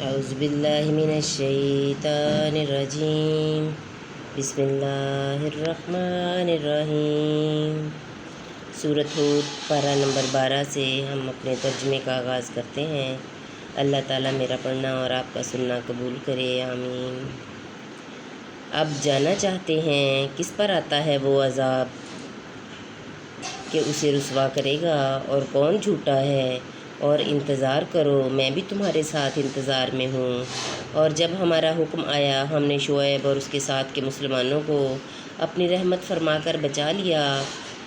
اعوذ باللہ من الشیطان الرجیم بسم اللہ الرحمن الرحیم۔ سورۃ ہود پارہ نمبر 12 سے ہم اپنے ترجمے کا آغاز کرتے ہیں۔ اللہ تعالیٰ میرا پڑھنا اور آپ کا سننا قبول کرے، آمین۔ اب جانا چاہتے ہیں کس پر آتا ہے وہ عذاب کہ اسے رسوا کرے گا، اور کون جھوٹا ہے، اور انتظار کرو میں بھی تمہارے ساتھ انتظار میں ہوں۔ اور جب ہمارا حکم آیا ہم نے شعیب اور اس کے ساتھ کے مسلمانوں کو اپنی رحمت فرما کر بچا لیا،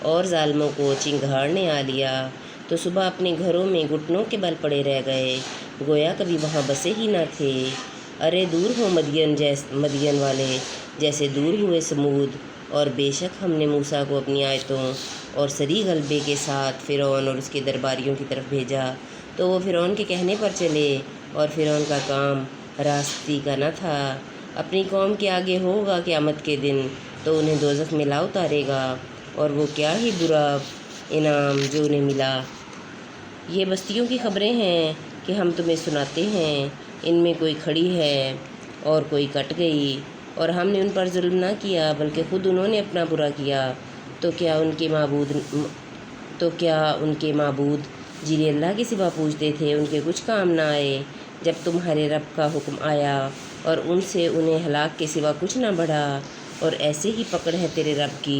اور ظالموں کو چنگھاڑنے آ لیا تو صبح اپنے گھروں میں گھٹنوں کے بل پڑے رہ گئے، گویا کبھی وہاں بسے ہی نہ تھے۔ ارے دور ہو مدین والے جیسے دور ہوئے سمود، اور بے شک ہم نے موسیٰ کو اپنی آیتوں اور سری غلبے کے ساتھ فرعون اور اس کے درباریوں کی طرف بھیجا، تو وہ فرعون کے کہنے پر چلے، اور فرعون کا کام راستی کا نہ تھا۔ اپنی قوم کے آگے ہوگا قیامت کے دن تو انہیں دوزخ میں لا اتارے گا، اور وہ کیا ہی برا انعام جو انہیں ملا۔ یہ بستیوں کی خبریں ہیں کہ ہم تمہیں سناتے ہیں، ان میں کوئی کھڑی ہے اور کوئی کٹ گئی، اور ہم نے ان پر ظلم نہ کیا بلکہ خود انہوں نے اپنا برا کیا۔ تو کیا ان کے معبود جنہیں اللہ کے سوا پوجتے تھے ان کے کچھ کام نہ آئے جب تمہارے رب کا حکم آیا، اور ان سے انہیں ہلاک کے سوا کچھ نہ بڑھا۔ اور ایسے ہی پکڑ ہے تیرے رب کی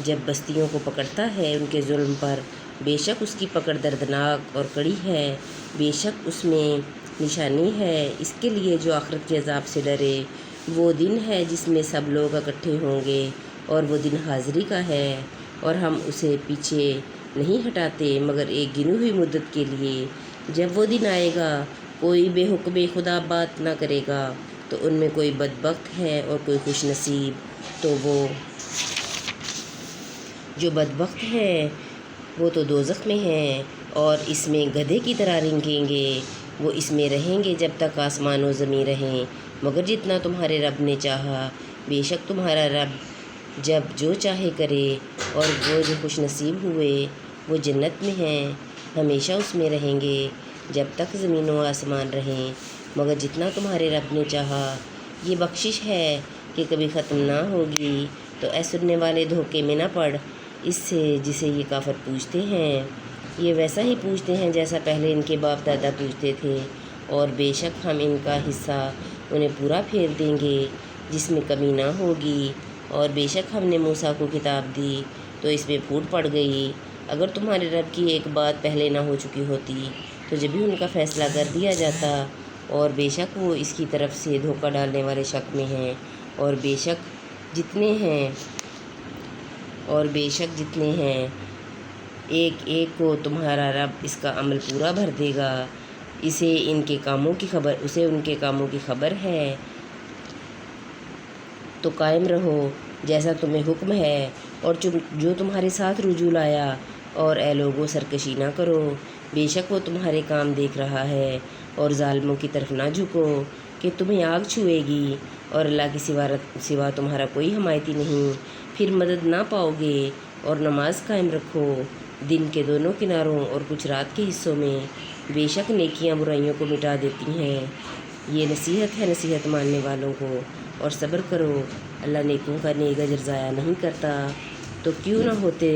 جب بستیوں کو پکڑتا ہے ان کے ظلم پر، بے شک اس کی پکڑ دردناک اور کڑی ہے، بے شک اس میں نشانی ہے اس کے لیے جو آخرت کے عذاب سے ڈرے۔ وہ دن ہے جس میں سب لوگ اکٹھے ہوں گے، اور وہ دن حاضری کا ہے، اور ہم اسے پیچھے نہیں ہٹاتے مگر ایک گنی ہوئی مدت کے لیے۔ جب وہ دن آئے گا کوئی بے حکم خدا بات نہ کرے گا، تو ان میں کوئی بدبخت ہے اور کوئی خوش نصیب۔ تو وہ جو بدبخت ہیں وہ تو دوزخ میں ہیں، اور اس میں گدھے کی طرح رینگیں گے۔ وہ اس میں رہیں گے جب تک آسمان و زمین رہیں، مگر جتنا تمہارے رب نے چاہا۔ بے شک تمہارا رب جب جو چاہے کرے، اور وہ جو خوش نصیب ہوئے وہ جنت میں ہیں، ہمیشہ اس میں رہیں گے جب تک زمین و آسمان رہیں، مگر جتنا تمہارے رب نے چاہا۔ یہ بخشش ہے کہ کبھی ختم نہ ہوگی، تو اے سننے والے دھوکے میں نہ پڑ اس سے جسے یہ کافر پوجتے ہیں۔ یہ ویسا ہی پوجتے ہیں جیسا پہلے ان کے باپ دادا پوجتے تھے، اور بے شک ہم ان کا حصہ انہیں پورا پھیر دیں گے جس میں کمی نہ ہوگی۔ اور بے شک ہم نے موسیٰ کو کتاب دی تو اس میں پھوٹ پڑ گئی۔ اگر تمہارے رب کی ایک بات پہلے نہ ہو چکی ہوتی تو جب بھی ان کا فیصلہ کر دیا جاتا، اور بے شک وہ اس کی طرف سے دھوکہ ڈالنے والے شک میں ہیں۔ اور بے شک جتنے ہیں ایک ایک کو تمہارا رب اس کا عمل پورا بھر دے گا، اسے ان کے کاموں کی خبر ہے۔ تو قائم رہو جیسا تمہیں حکم ہے، اور جو تمہارے ساتھ رجوع لایا، اور اے لوگوں سرکشی نہ کرو، بے شک وہ تمہارے کام دیکھ رہا ہے۔ اور ظالموں کی طرف نہ جھکو کہ تمہیں آگ چھوئے گی، اور اللہ کے سوا تمہارا کوئی حمایتی نہیں، پھر مدد نہ پاؤ گے۔ اور نماز قائم رکھو دن کے دونوں کناروں اور کچھ رات کے حصوں میں، بے شک نیکیاں برائیوں کو مٹا دیتی ہیں۔ یہ نصیحت ہے نصیحت ماننے والوں کو، اور صبر کرو اللہ نیکوں کا نیک اجر ضائع نہیں کرتا۔ تو کیوں نہ ہوتے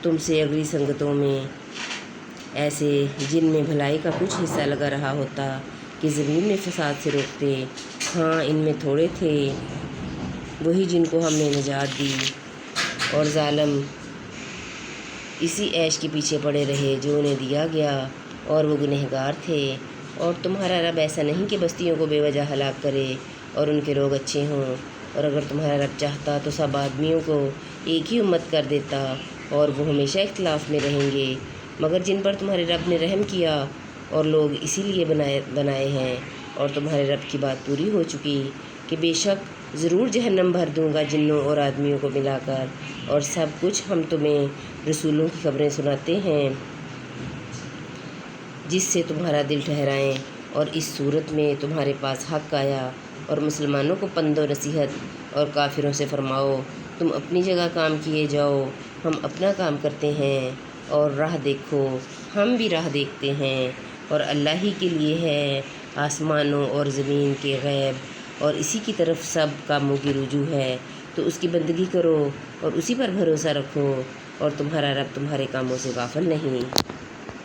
تم سے اگلی سنگتوں میں ایسے جن میں بھلائی کا کچھ حصہ لگا رہا ہوتا کہ زمین میں فساد سے روکتے۔ ہاں ان میں تھوڑے تھے وہی جن کو ہم نے نجات دی، اور ظالم اسی عیش کے پیچھے پڑے رہے جو انہیں دیا گیا، اور وہ گنہگار تھے۔ اور تمہارا رب ایسا نہیں کہ بستیوں کو بے وجہ ہلاک کرے اور ان کے لوگ اچھے ہوں، اور اگر تمہارا رب چاہتا تو سب آدمیوں کو ایک ہی امت کر دیتا، اور وہ ہمیشہ اختلاف میں رہیں گے۔ مگر جن پر تمہارے رب نے رحم کیا اور لوگ اسی لیے بنائے ہیں، اور تمہارے رب کی بات پوری ہو چکی کہ بے شک ضرور جہنم بھر دوں گا جنوں اور آدمیوں کو ملا کر۔ اور سب کچھ ہم تمہیں رسولوں کی خبریں سناتے ہیں جس سے تمہارا دل ٹھہرائیں، اور اس صورت میں تمہارے پاس حق آیا۔ اور مسلمانوں کو پند و نصیحت، اور کافروں سے فرماؤ تم اپنی جگہ کام کیے جاؤ، ہم اپنا کام کرتے ہیں، اور راہ دیکھو ہم بھی راہ دیکھتے ہیں، اور اللہ ہی کے لیے ہے آسمانوں اور زمین کے غیب اور اسی کی طرف سب کاموں کی رجوع ہے، تو اس کی بندگی کرو اور اسی پر بھروسہ رکھو، اور تمہارا رب تمہارے کاموں سے غافل نہیں۔